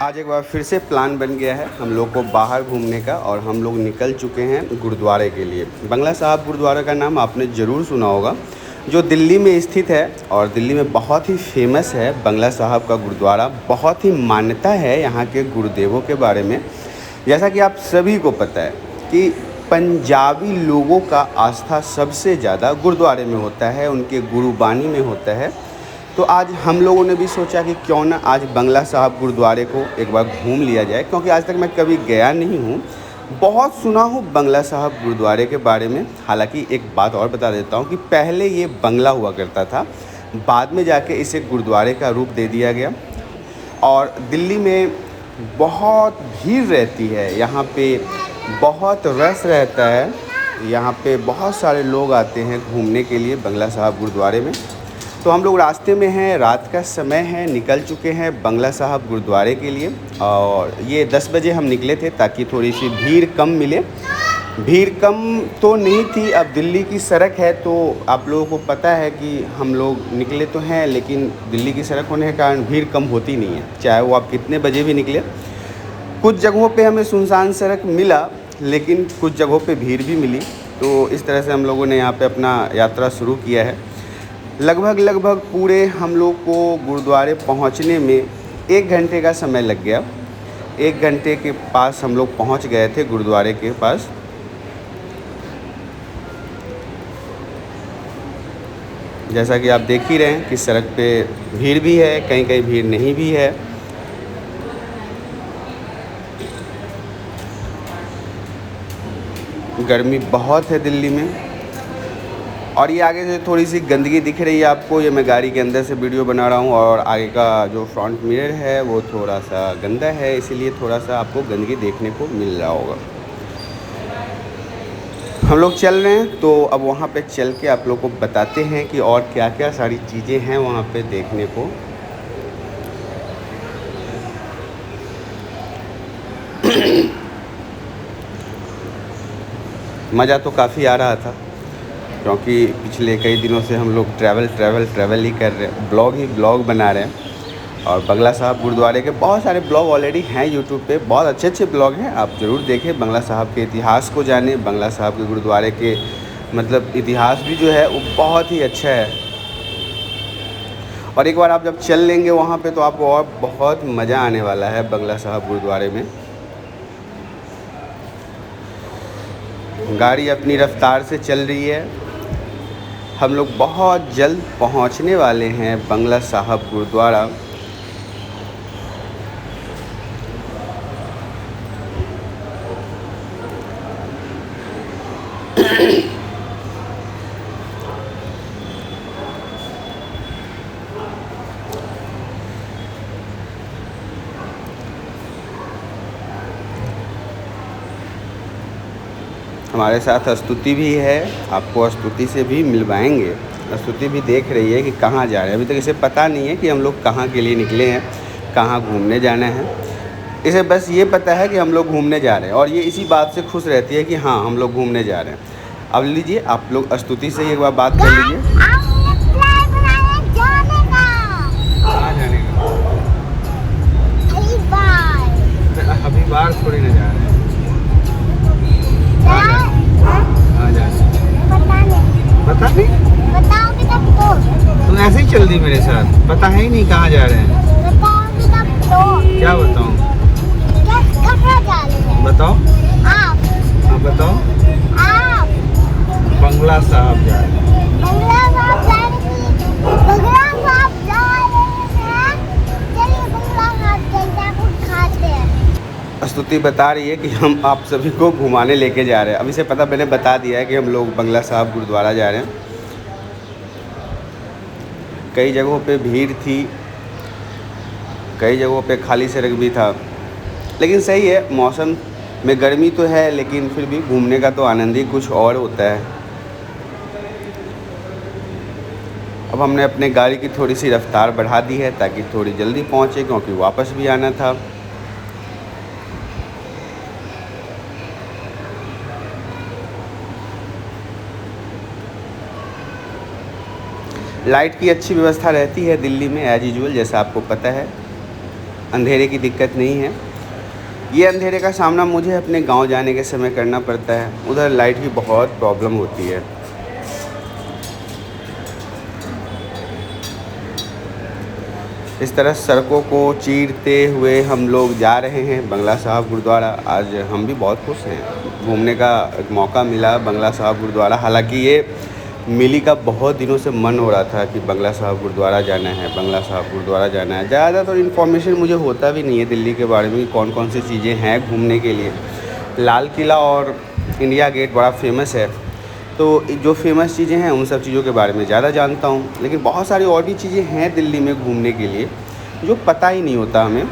आज एक बार फिर से प्लान बन गया है हम लोग को बाहर घूमने का और हम लोग निकल चुके हैं गुरुद्वारे के लिए। बंगला साहब गुरुद्वारा का नाम आपने ज़रूर सुना होगा, जो दिल्ली में स्थित है और दिल्ली में बहुत ही फेमस है। बंगला साहब का गुरुद्वारा बहुत ही मान्यता है यहाँ के गुरुदेवों के बारे में। जैसा कि आप सभी को पता है कि पंजाबी लोगों का आस्था सबसे ज़्यादा गुरुद्वारे में होता है, उनके गुरुबानी में होता है। तो आज हम लोगों ने भी सोचा कि क्यों ना आज बंगला साहब गुरुद्वारे को एक बार घूम लिया जाए, क्योंकि आज तक मैं कभी गया नहीं हूँ। बहुत सुना हूँ बंगला साहब गुरुद्वारे के बारे में। हालांकि एक बात और बता देता हूँ कि पहले ये बंगला हुआ करता था, बाद में जाके इसे गुरुद्वारे का रूप दे दिया गया। और दिल्ली में बहुत भीड़ रहती है, यहाँ पे बहुत रश रहता है, यहाँ पे बहुत सारे लोग आते हैं घूमने के लिए बंगला साहब गुरुद्वारे में। तो हम लोग रास्ते में हैं, रात का समय है, निकल चुके हैं बंगला साहब गुरुद्वारे के लिए। और ये 10 बजे हम निकले थे ताकि थोड़ी सी भीड़ कम मिले। भीड़ कम तो नहीं थी, अब दिल्ली की सड़क है तो आप लोगों को पता है कि हम लोग निकले तो हैं, लेकिन दिल्ली की सड़क होने के कारण भीड़ कम होती नहीं है, चाहे वो आप कितने बजे भी निकले। कुछ जगहों पे हमें सुनसान सड़क मिला, लेकिन कुछ जगहों पे भीड़ भी मिली। तो इस तरह से हम लोगों ने यहाँ पे अपना यात्रा शुरू किया है। लगभग पूरे हम लोग को गुरुद्वारे पहुँचने में 1 घंटे का समय लग गया। 1 घंटे के पास हम लोग पहुँच गए थे गुरुद्वारे के पास। जैसा कि आप देख ही रहे हैं कि सड़क पे भीड़ भी है, कहीं कहीं भीड़ नहीं भी है। गर्मी बहुत है दिल्ली में। और ये आगे से थोड़ी सी गंदगी दिख रही है आपको, ये मैं गाड़ी के अंदर से वीडियो बना रहा हूँ और आगे का जो फ्रंट मिरर है वो थोड़ा सा गंदा है, इसीलिए थोड़ा सा आपको गंदगी देखने को मिल रहा होगा। हम लोग चल रहे हैं तो अब वहाँ पे चल के आप लोग को बताते हैं कि और क्या क्या सारी चीज़ें हैं वहाँ पे देखने को। मज़ा तो काफ़ी आ रहा था, क्योंकि पिछले कई दिनों से हम लोग ट्रैवल ही कर रहे हैं, ब्लॉग बना रहे हैं। और बंगला साहब गुरुद्वारे के बहुत सारे ब्लॉग ऑलरेडी हैं यूट्यूब पे, बहुत अच्छे ब्लॉग हैं, आप ज़रूर देखें। बंगला साहब के इतिहास को जानें, बंगला साहब के गुरुद्वारे के मतलब इतिहास भी जो है वो बहुत ही अच्छा है। और एक बार आप जब चल लेंगे वहाँ पे तो आपको और बहुत मज़ा आने वाला है बंगला साहब गुरुद्वारे में। गाड़ी अपनी रफ्तार से चल रही है। हम लोग बहुत जल्द पहुंचने वाले हैं बंगला साहब गुरुद्वारा। हमारे साथ स्तुति भी है, आपको स्तुति से भी मिलवाएंगे। स्तुति भी देख रही है कि कहाँ जा रहे हैं। अभी तक इसे पता नहीं है कि हम लोग कहाँ के लिए निकले हैं, कहाँ घूमने जाना है। इसे बस ये पता है कि हम लोग घूमने जा रहे हैं, और ये इसी बात से खुश रहती है कि हाँ हम लोग घूमने जा रहे हैं। अब लीजिए आप लोग स्तुति से एक बार बात कर लीजिए। कहाँ जाने का? अभी बाहर थोड़ी ना जा रहे हैं। पता नहीं, बताओगे तब तो। तुम ऐसे ही चल दी मेरे साथ, पता है ही नहीं कहाँ जा रहे हैं। बताओगे तब तो। क्या बताऊँ? कहाँ जा रहे हैं? बताओ आप। हाँ बताओ आप। बंगला साहब जा रहे हैं। बंगला साहब जा रहे हैं। बंगला साहब जा रहे हैं। चलिए बंगला साहब चलते कुछ खाते हैं। स्तुति बता रही है कि हम आप सभी को घुमाने लेके जा रहे हैं। अभी से पता मैंने बता दिया है कि हम लोग बंगला साहब गुरुद्वारा जा रहे हैं। कई जगहों पे भीड़ थी, कई जगहों पे खाली सड़क भी था, लेकिन सही है। मौसम में गर्मी तो है, लेकिन फिर भी घूमने का तो आनंद ही कुछ और होता है। अब हमने अपने गाड़ी की थोड़ी सी रफ्तार बढ़ा दी है ताकि थोड़ी जल्दी पहुँचे, क्योंकि वापस भी आना था। लाइट की अच्छी व्यवस्था रहती है दिल्ली में एज यूजुअल, जैसा आपको पता है। अंधेरे की दिक्कत नहीं है। ये अंधेरे का सामना मुझे अपने गांव जाने के समय करना पड़ता है, उधर लाइट की बहुत प्रॉब्लम होती है। इस तरह सड़कों को चीरते हुए हम लोग जा रहे हैं बंगला साहब गुरुद्वारा। आज हम भी बहुत खुश हैं, घूमने का एक मौका मिला बंगला साहब गुरुद्वारा। हालांकि ये मिली का बहुत दिनों से मन हो रहा था कि बंगला साहब गुरुद्वारा जाना है, बंगला साहब गुरुद्वारा जाना है। ज़्यादातर इन्फॉर्मेशन मुझे होता भी नहीं है दिल्ली के बारे में, कौन कौन सी चीज़ें हैं घूमने के लिए। लाल किला और इंडिया गेट बड़ा फेमस है, तो जो फेमस चीज़ें हैं उन सब चीज़ों के बारे में ज़्यादा जानता हूँ। लेकिन बहुत सारी और भी चीज़ें हैं दिल्ली में घूमने के लिए जो पता ही नहीं होता हमें।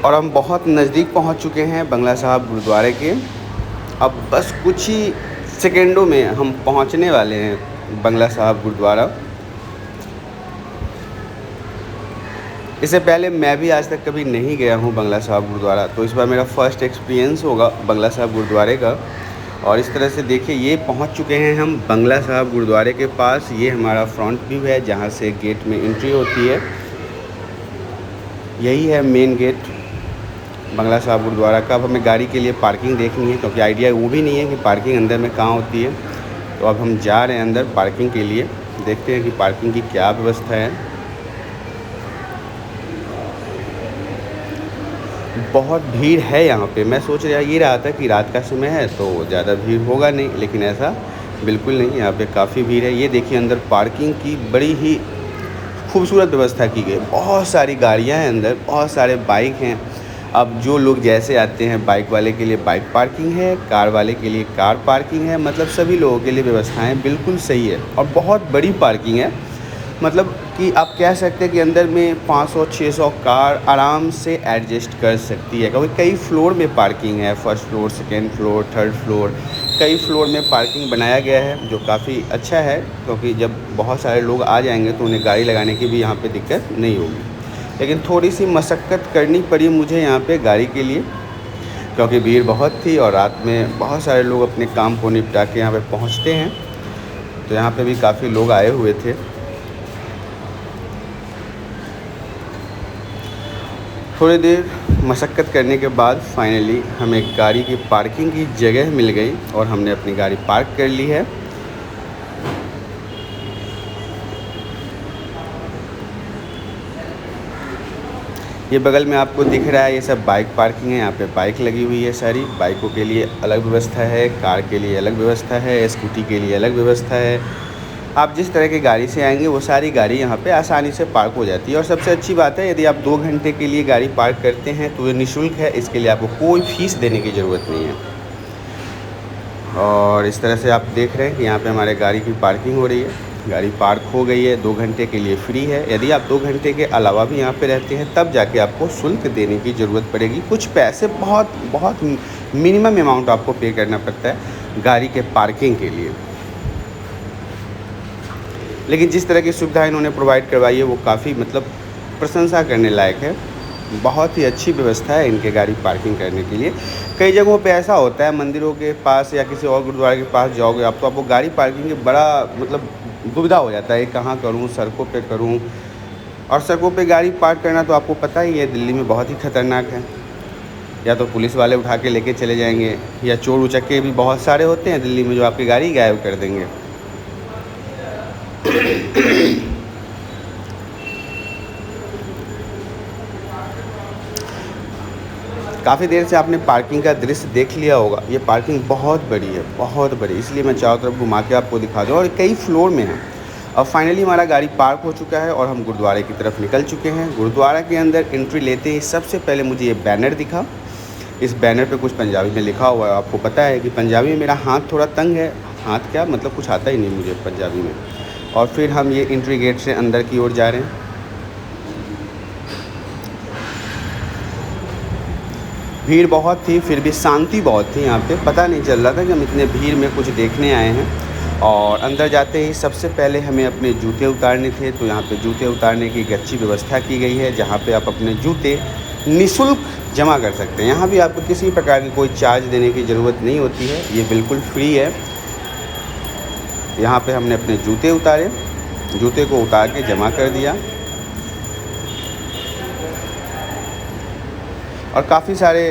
और हम बहुत नज़दीक पहुंच चुके हैं बंगला साहब गुरुद्वारे के। अब बस कुछ ही सेकेंडों में हम पहुंचने वाले हैं बंगला साहब गुरुद्वारा। इससे पहले मैं भी आज तक कभी नहीं गया हूं बंगला साहब गुरुद्वारा, तो इस बार मेरा फ़र्स्ट एक्सपीरियंस होगा बंगला साहब गुरुद्वारे का। और इस तरह से देखिए ये पहुंच चुके हैं हम बंगला साहब गुरुद्वारे के पास। ये हमारा फ्रंट व्यू है जहां से गेट में एंट्री होती है। यही है मेन गेट बंगला साहब गुरुद्वारा का। अब हमें गाड़ी के लिए पार्किंग देखनी है, क्योंकि आइडिया वो भी नहीं है कि पार्किंग अंदर में कहाँ होती है। तो अब हम जा रहे हैं अंदर पार्किंग के लिए, देखते हैं कि पार्किंग की क्या व्यवस्था है। बहुत भीड़ है यहाँ पे। मैं सोच रहा था कि रात का समय है तो ज़्यादा भीड़ होगा नहीं, लेकिन ऐसा बिल्कुल नहीं, यहाँ पे काफ़ी भीड़ है। ये देखिए अंदर पार्किंग की बड़ी ही खूबसूरत व्यवस्था की गई। बहुत सारी गाड़ियाँ हैं अंदर, बहुत सारे बाइक हैं। अब जो लोग जैसे आते हैं, बाइक वाले के लिए बाइक पार्किंग है, कार वाले के लिए कार पार्किंग है। मतलब सभी लोगों के लिए व्यवस्थाएं बिल्कुल सही है और बहुत बड़ी पार्किंग है। मतलब कि आप कह सकते हैं कि अंदर में 500-600 कार आराम से एडजस्ट कर सकती है, क्योंकि कई फ्लोर में पार्किंग है। First floor, second floor, third floor, कई फ्लोर में पार्किंग बनाया गया है, जो काफ़ी अच्छा है। क्योंकि जब बहुत सारे लोग आ जाएंगे तो उन्हें गाड़ी लगाने की भी यहाँ पे दिक्कत नहीं होगी। लेकिन थोड़ी सी मशक्क़त करनी पड़ी मुझे यहाँ पे गाड़ी के लिए, क्योंकि भीड़ बहुत थी और रात में बहुत सारे लोग अपने काम को निपटा के यहाँ पे पहुँचते हैं। तो यहाँ पे भी काफ़ी लोग आए हुए थे। थोड़ी देर मशक्क़त करने के बाद फाइनली हमें गाड़ी की पार्किंग की जगह मिल गई और हमने अपनी गाड़ी पार्क कर ली है। ये बगल में आपको दिख रहा है, ये सब बाइक पार्किंग है। यहाँ पे बाइक लगी हुई है सारी। बाइकों के लिए अलग व्यवस्था है, कार के लिए अलग व्यवस्था है, स्कूटी के लिए अलग व्यवस्था है। आप जिस तरह की गाड़ी से आएंगे वो सारी गाड़ी यहाँ पे आसानी से पार्क हो जाती है। और सबसे अच्छी बात है, यदि आप 2 घंटे के लिए गाड़ी पार्क करते हैं तो ये निःशुल्क है, इसके लिए आपको कोई फ़ीस देने की ज़रूरत नहीं है। और इस तरह से आप देख रहे हैं कि यहाँ पे हमारे गाड़ी की पार्किंग हो रही है। गाड़ी पार्क हो गई है, 2 घंटे के लिए फ्री है। यदि आप 2 घंटे के अलावा भी यहाँ पे रहते हैं तब जाके आपको शुल्क देने की ज़रूरत पड़ेगी। कुछ पैसे, बहुत मिनिमम अमाउंट आपको पे करना पड़ता है गाड़ी के पार्किंग के लिए। लेकिन जिस तरह की सुविधा इन्होंने प्रोवाइड करवाई है वो काफ़ी मतलब प्रशंसा करने लायक है। बहुत ही अच्छी व्यवस्था है इनके गाड़ी पार्किंग करने के लिए। कई जगहों पे ऐसा होता है, मंदिरों के पास या किसी और गुरुद्वारे के पास जाओगे आप तो आपको गाड़ी पार्किंग की बड़ा मतलब दुविधा हो जाता है, कहाँ करूँ, सड़कों पे करूँ। और सड़कों पे गाड़ी पार्क करना तो आपको पता ही है दिल्ली में बहुत ही ख़तरनाक है। या तो पुलिस वाले उठा के लेके चले जाएंगे, या चोर उचक्के भी बहुत सारे होते हैं दिल्ली में जो आपकी गाड़ी गायब कर देंगे। काफ़ी देर से आपने पार्किंग का दृश्य देख लिया होगा। ये पार्किंग बहुत बड़ी है, बहुत बड़ी, इसलिए मैं चारों तरफ घुमा के आपको दिखा दूँ। और कई फ्लोर में है। अब फाइनली हमारा गाड़ी पार्क हो चुका है और हम गुरुद्वारे की तरफ निकल चुके हैं। गुरुद्वारा के अंदर एंट्री लेते ही सबसे पहले मुझे ये बैनर दिखा। इस बैनर पे कुछ पंजाबी में लिखा हुआ है। आपको पता है कि पंजाबी में मेरा हाथ थोड़ा तंग है। हाथ क्या मतलब कुछ आता ही नहीं मुझे पंजाबी में। और फिर हम ये एंट्री गेट से अंदर की ओर जा रहे हैं। भीड़ बहुत थी, फिर भी शांति बहुत थी यहाँ पे। पता नहीं चल रहा था कि हम इतने भीड़ में कुछ देखने आए हैं। और अंदर जाते ही सबसे पहले हमें अपने जूते उतारने थे, तो यहाँ पे जूते उतारने की एक अच्छी व्यवस्था की गई है, जहाँ पे आप अपने जूते निःशुल्क जमा कर सकते हैं। यहाँ भी आपको किसी प्रकार की कोई चार्ज देने की ज़रूरत नहीं होती है, ये बिल्कुल फ्री है। यहाँ पे हमने अपने जूते उतारे, जूते को उतार के जमा कर दिया और काफ़ी सारे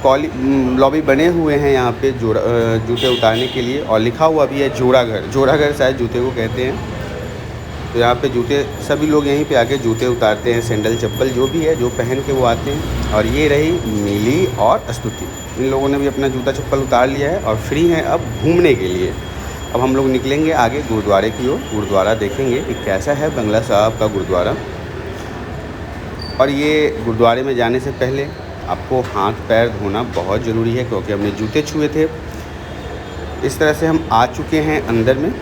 लॉबी बने हुए हैं यहाँ पे जूते उतारने के लिए, और लिखा हुआ भी है जोराघर शायद जूते को कहते हैं। तो यहाँ पे जूते सभी लोग यहीं पे आके जूते उतारते हैं, सैंडल चप्पल जो भी है जो पहन के वो आते हैं। और ये रही मिली और स्तुति, इन लोगों ने भी अपना जूता चप्पल उतार लिया है और फ्री हैं अब घूमने के लिए। अब हम लोग निकलेंगे आगे गुरुद्वारे की ओर, गुरुद्वारा देखेंगे कि कैसा है बंगला साहब का गुरुद्वारा। और ये गुरुद्वारे में जाने से पहले आपको हाथ पैर धोना बहुत ज़रूरी है, क्योंकि हमने जूते छुए थे। इस तरह से हम आ चुके हैं अंदर में।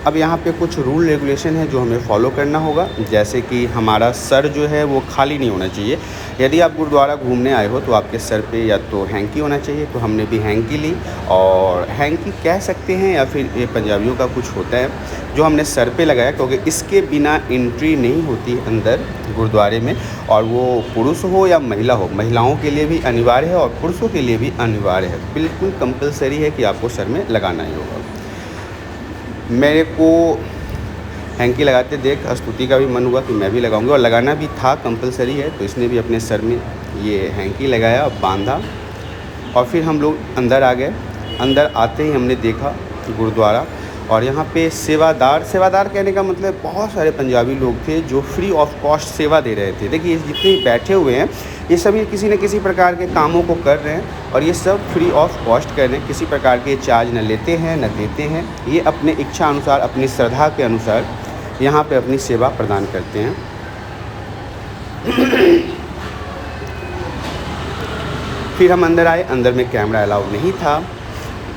अब यहाँ पे कुछ रूल रेगुलेशन है जो हमें फॉलो करना होगा, जैसे कि हमारा सर जो है वो खाली नहीं होना चाहिए। यदि आप गुरुद्वारा घूमने आए हो तो आपके सर पे या तो हैंकी होना चाहिए, तो हमने भी हैंकी ली। और हैंकी कह सकते हैं या फिर ये पंजाबियों का कुछ होता है जो हमने सर पे लगाया, क्योंकि इसके बिना एंट्री नहीं होती अंदर गुरुद्वारे में। और वो पुरुष हो या महिला हो, महिलाओं के लिए भी अनिवार्य है और पुरुषों के लिए भी अनिवार्य है। बिल्कुल कंपलसरी है कि आपको सर में लगाना ही होगा। मेरे को हैंकी लगाते देख स्तुति का भी मन हुआ कि मैं भी लगाऊंगा, और लगाना भी था, कंपलसरी है। तो इसने भी अपने सर में ये हैंकी लगाया, बांधा, और फिर हम लोग अंदर आ गए। अंदर आते ही हमने देखा गुरुद्वारा, और यहाँ पे सेवादार कहने का मतलब बहुत सारे पंजाबी लोग थे जो फ्री ऑफ कॉस्ट सेवा दे रहे थे। देखिए जितने बैठे हुए हैं ये सभी किसी न किसी प्रकार के कामों को कर रहे हैं, और ये सब फ्री ऑफ कॉस्ट कर रहे हैं, किसी प्रकार के चार्ज न लेते हैं न देते हैं। ये अपने इच्छा अनुसार, अपनी श्रद्धा के अनुसार यहाँ पे अपनी सेवा प्रदान करते हैं। फिर हम अंदर आए, अंदर में कैमरा अलाउ नहीं था,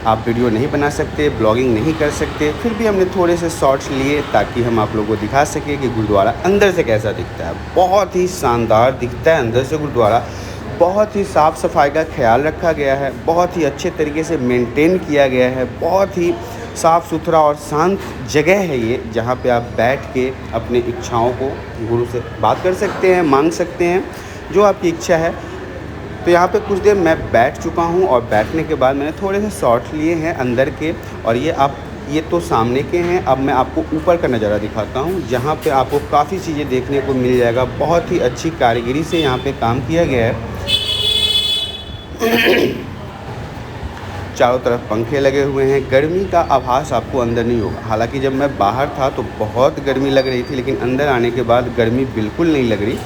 आप वीडियो नहीं बना सकते, ब्लॉगिंग नहीं कर सकते। फिर भी हमने थोड़े से शॉट्स लिए ताकि हम आप लोगों को दिखा सकें कि गुरुद्वारा अंदर से कैसा दिखता है। बहुत ही शानदार दिखता है अंदर से गुरुद्वारा, बहुत ही साफ़ सफाई का ख्याल रखा गया है, बहुत ही अच्छे तरीके से मेंटेन किया गया है, बहुत ही साफ़ सुथरा और शांत जगह है ये, जहाँ पे आप बैठ के अपनी इच्छाओं को गुरु से बात कर सकते हैं, मांग सकते हैं जो आपकी इच्छा है। तो यहाँ पे कुछ देर मैं बैठ चुका हूँ, और बैठने के बाद मैंने थोड़े से शॉट्स लिए हैं अंदर के। और ये तो सामने के हैं। अब मैं आपको ऊपर का नज़ारा दिखाता हूँ, जहाँ पे आपको काफ़ी चीज़ें देखने को मिल जाएगा। बहुत ही अच्छी कारीगरी से यहाँ पे काम किया गया है। चारों तरफ पंखे लगे हुए हैं। गर्मी का आभास आपको अंदर नहीं होगा। हालांकि जब मैं बाहर था तो बहुत गर्मी लग रही थी, लेकिन अंदर आने के बाद गर्मी बिल्कुल नहीं लग रही।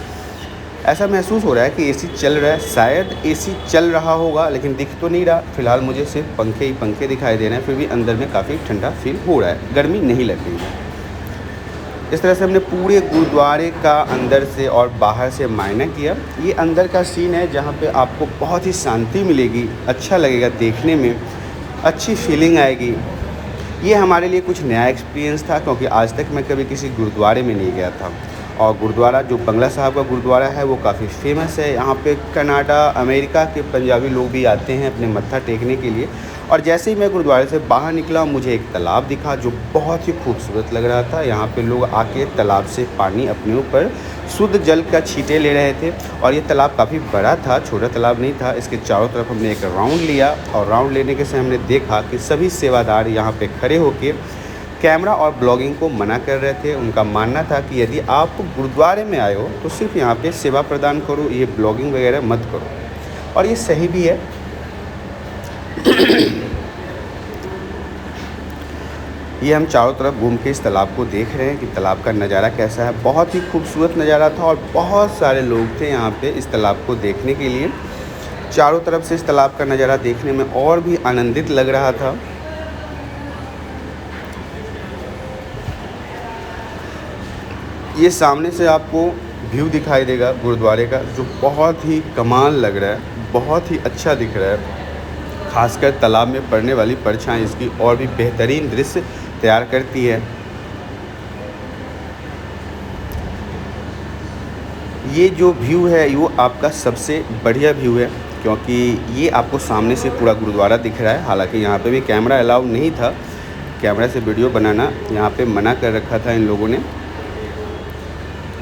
ऐसा महसूस हो रहा है कि एसी चल रहा है, शायद एसी चल रहा होगा लेकिन दिख तो नहीं रहा। फ़िलहाल मुझे सिर्फ पंखे ही पंखे दिखाई दे रहे हैं, फिर भी अंदर में काफ़ी ठंडा फील हो रहा है, गर्मी नहीं लग रही है। इस तरह से हमने पूरे गुरुद्वारे का अंदर से और बाहर से मायना किया। ये अंदर का सीन है जहाँ पे आपको बहुत ही शांति मिलेगी, अच्छा लगेगा देखने में, अच्छी फीलिंग आएगी। ये हमारे लिए कुछ नया एक्सपीरियंस था, क्योंकि आज तक मैं कभी किसी गुरुद्वारे में नहीं गया था। और गुरुद्वारा जो बंगला साहब का गुरुद्वारा है वो काफ़ी फेमस है। यहाँ पे कनाडा, अमेरिका के पंजाबी लोग भी आते हैं अपने मत्था टेकने के लिए। और जैसे ही मैं गुरुद्वारे से बाहर निकला, मुझे एक तालाब दिखा जो बहुत ही खूबसूरत लग रहा था। यहाँ पे लोग आके तालाब से पानी अपने ऊपर शुद्ध जल का छींटे ले रहे थे, और ये तालाब काफ़ी बड़ा था, छोटा तालाब नहीं था। इसके चारों तरफ हमने एक राउंड लिया, और राउंड लेने के समय हमने देखा कि सभी सेवादार यहाँ पे खड़े होकर कैमरा और ब्लॉगिंग को मना कर रहे थे। उनका मानना था कि यदि आप गुरुद्वारे में आए हो तो सिर्फ यहाँ पे सेवा प्रदान करो, ये ब्लॉगिंग वगैरह मत करो। और ये सही भी है। ये हम चारों तरफ घूम के इस तालाब को देख रहे हैं कि तालाब का नज़ारा कैसा है। बहुत ही खूबसूरत नज़ारा था, और बहुत सारे लोग थे यहाँ पे इस तालाब को देखने के लिए। चारों तरफ से इस तालाब का नज़ारा देखने में और भी आनंदित लग रहा था। ये सामने से आपको व्यू दिखाई देगा गुरुद्वारे का, जो बहुत ही कमाल लग रहा है, बहुत ही अच्छा दिख रहा है। खासकर तालाब में पड़ने वाली परछाई इसकी और भी बेहतरीन दृश्य तैयार करती है। ये जो व्यू है वो आपका सबसे बढ़िया व्यू है, क्योंकि ये आपको सामने से पूरा गुरुद्वारा दिख रहा है। हालांकि यहाँ पे भी कैमरा अलाउ नहीं था, कैमरा से वीडियो बनाना यहाँ पे मना कर रखा था इन लोगों ने।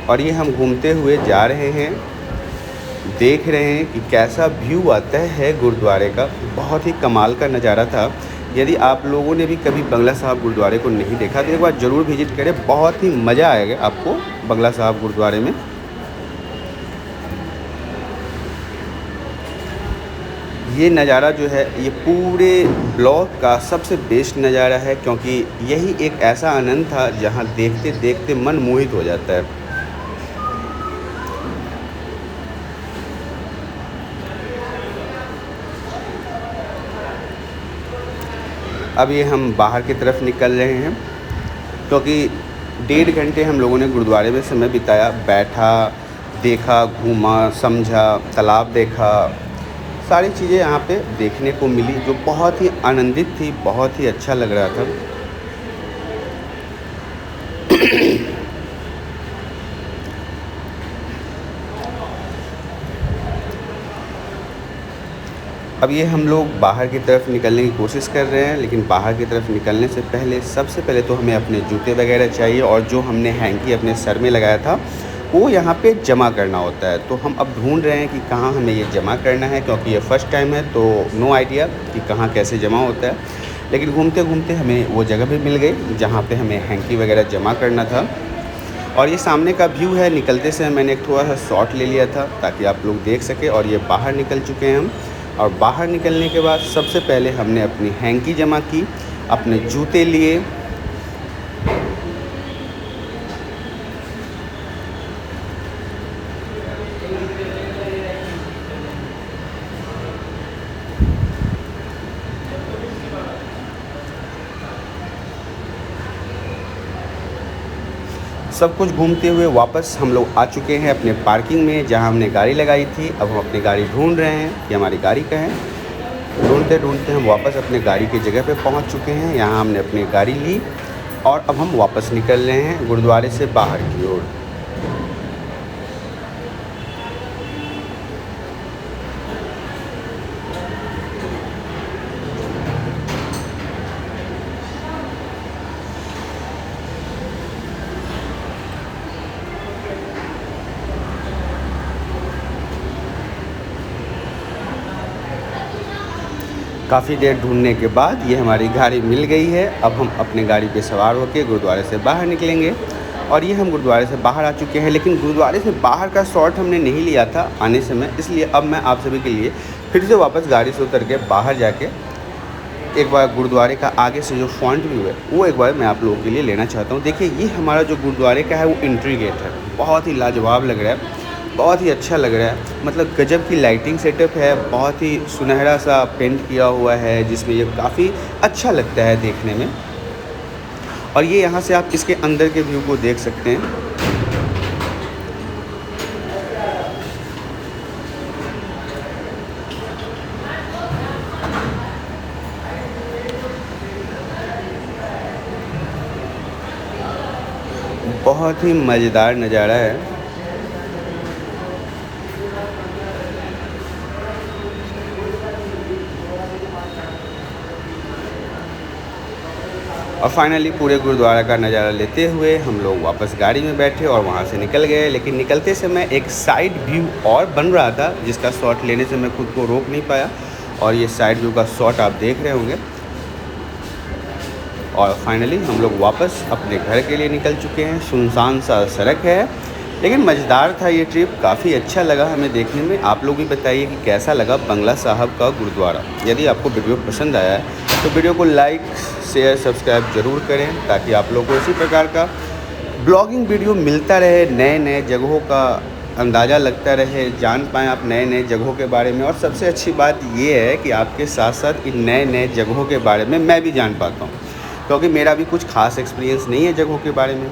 और ये हम घूमते हुए जा रहे हैं, देख रहे हैं कि कैसा व्यू आता है गुरुद्वारे का। बहुत ही कमाल का नज़ारा था। यदि आप लोगों ने भी कभी बंगला साहब गुरुद्वारे को नहीं देखा तो एक बार ज़रूर विज़िट करें, बहुत ही मज़ा आएगा आपको बंगला साहब गुरुद्वारे में। ये नज़ारा जो है ये पूरे ब्लॉक का सबसे बेस्ट नज़ारा है, क्योंकि यही एक ऐसा आनंद था जहाँ देखते देखते मन मोहित हो जाता है। अब ये हम बाहर की तरफ निकल रहे हैं, क्योंकि 1.5 घंटे हम लोगों ने गुरुद्वारे में समय बिताया, बैठा, देखा, घूमा, समझा, तालाब देखा, सारी चीज़ें यहाँ पे देखने को मिली जो बहुत ही आनंदित थी, बहुत ही अच्छा लग रहा था। अब ये हम लोग बाहर की तरफ निकलने की कोशिश कर रहे हैं, लेकिन बाहर की तरफ निकलने से पहले सबसे पहले तो हमें अपने जूते वगैरह चाहिए, और जो हमने हैंकी अपने सर में लगाया था वो यहाँ पे जमा करना होता है। तो हम अब ढूंढ रहे हैं कि कहाँ हमें ये जमा करना है, क्योंकि ये फ़र्स्ट टाइम है तो नो आइडिया कि कहाँ कैसे जमा होता है। लेकिन घूमते घूमते हमें वो जगह भी मिल गई जहाँ पर हमें हैंकी वगैरह जमा करना था। और ये सामने का व्यू है। निकलते से मैंने एक थोड़ा सा शॉट ले लिया था ताकि आप लोग देख सकें। और ये बाहर निकल चुके हैं हम, और बाहर निकलने के बाद सबसे पहले हमने अपनी हैंकी जमा की, अपने जूते लिए, सब कुछ घूमते हुए वापस हम लोग आ चुके हैं अपने पार्किंग में जहां हमने गाड़ी लगाई थी। अब हम अपनी गाड़ी ढूंढ रहे हैं कि हमारी गाड़ी कहाँ है। ढूंढते ढूंढते हम वापस अपने गाड़ी की जगह पे पहुंच चुके हैं। यहां हमने अपनी गाड़ी ली और अब हम वापस निकल रहे हैं गुरुद्वारे से बाहर की ओर। काफ़ी देर ढूंढने के बाद ये हमारी गाड़ी मिल गई है। अब हम अपने गाड़ी पे सवार होकर गुरुद्वारे से बाहर निकलेंगे। और ये हम गुरुद्वारे से बाहर आ चुके हैं, लेकिन गुरुद्वारे से बाहर का शॉट हमने नहीं लिया था आने समय, इसलिए अब मैं आप सभी के लिए फिर से वापस गाड़ी से उतर के बाहर जाके एक बार गुरुद्वारे का आगे से जो फ्रंट व्यू है वो एक बार मैं आप लोगों के लिए लेना चाहता हूँ। देखिए ये हमारा जो गुरुद्वारे का है वो एंट्री गेट है। बहुत ही लाजवाब लग रहा है, बहुत ही अच्छा लग रहा है। मतलब गजब की लाइटिंग सेटअप है, बहुत ही सुनहरा सा पेंट किया हुआ है जिसमें ये काफ़ी अच्छा लगता है देखने में। और ये यहाँ से आप इसके अंदर के व्यू को देख सकते हैं। बहुत ही मज़ेदार नज़ारा है। और फाइनली पूरे गुरुद्वारा का नज़ारा लेते हुए हम लोग वापस गाड़ी में बैठे और वहाँ से निकल गए। लेकिन निकलते समय एक साइड व्यू और बन रहा था जिसका शॉट लेने से मैं खुद को रोक नहीं पाया। और ये साइड व्यू का शॉट आप देख रहे होंगे। और फाइनली हम लोग वापस अपने घर के लिए निकल चुके हैं। सुनसान सा सड़क है, लेकिन मज़ेदार था ये ट्रिप, काफ़ी अच्छा लगा हमें देखने में। आप लोग भी बताइए कि कैसा लगा बंगला साहब का गुरुद्वारा। यदि आपको वीडियो पसंद आया है तो वीडियो को लाइक, शेयर, सब्सक्राइब ज़रूर करें, ताकि आप लोगों को इसी प्रकार का ब्लॉगिंग वीडियो मिलता रहे, नए नए जगहों का अंदाज़ा लगता रहे, जान पाएँ आप नए नए जगहों के बारे में। और सबसे अच्छी बात ये है कि आपके साथ साथ इन नए नए जगहों के बारे में मैं भी जान पाता हूँ, क्योंकि मेरा भी कुछ खास एक्सपीरियंस नहीं है जगहों के बारे में।